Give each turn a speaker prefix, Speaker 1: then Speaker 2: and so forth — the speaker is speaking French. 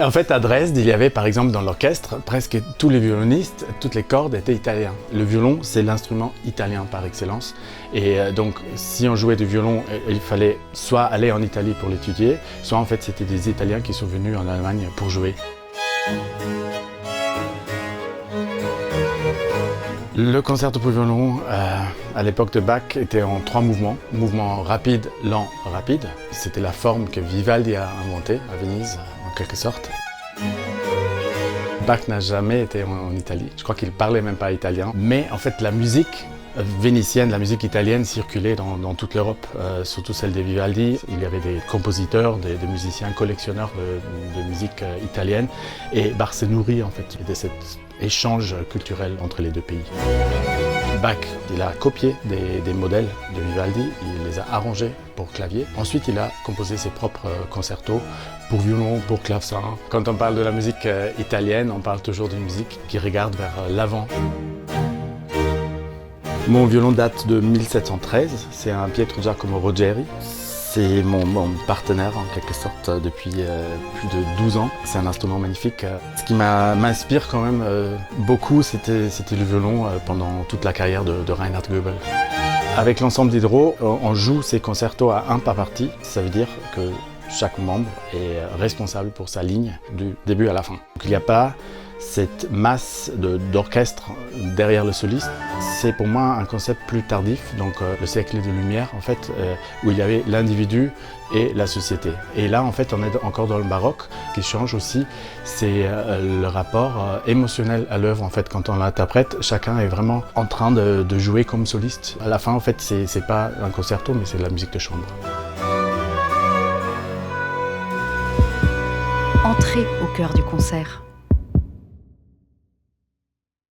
Speaker 1: En fait, à Dresde, il y avait par exemple dans l'orchestre, presque tous les violonistes, toutes les cordes étaient italiens. Le violon, c'est l'instrument italien par excellence. Et donc, si on jouait du violon, il fallait soit aller en Italie pour l'étudier, soit en fait c'était des Italiens qui sont venus en Allemagne pour jouer. Le concerto pour violon, à l'époque de Bach, était en 3 mouvements. Mouvement rapide, lent, rapide. C'était la forme que Vivaldi a inventée à Venise, en quelque sorte. Bach n'a jamais été en Italie. Je crois qu'il ne parlait même pas italien. Mais en fait, la musique vénitienne, la musique italienne circulait dans toute l'Europe, surtout celle de Vivaldi. Il y avait des compositeurs, des musiciens collectionneurs de musique italienne. Et Bach s'est nourri en fait de cet échange culturel entre les deux pays. Bach, il a copié des modèles de Vivaldi, il les a arrangés pour clavier. Ensuite, il a composé ses propres concertos pour violon, pour clavecin. Quand on parle de la musique italienne, on parle toujours d'une musique qui regarde vers l'avant. Mon violon date de 1713, c'est un Pietro Giacomo Rogeri. C'est mon partenaire en quelque sorte depuis plus de 12 ans. C'est un instrument magnifique. Ce qui m'inspire quand même beaucoup, c'était le violon pendant toute la carrière de Reinhard Goebel. Avec l'ensemble d'Hydro, on joue ces concertos à un pas partie. Ça veut dire que chaque membre est responsable pour sa ligne du début à la fin. Donc, il n'y a pas cette masse d'orchestre derrière le soliste. C'est pour moi un concept plus tardif, donc le siècle des Lumières en fait, où il y avait l'individu et la société. Et là en fait on est encore dans le baroque. Ce qui change aussi, c'est le rapport émotionnel à l'œuvre en fait. Quand on l'interprète, chacun est vraiment en train de jouer comme soliste. À la fin en fait c'est pas un concerto mais c'est de la musique de chambre.
Speaker 2: Entrez au cœur du concert.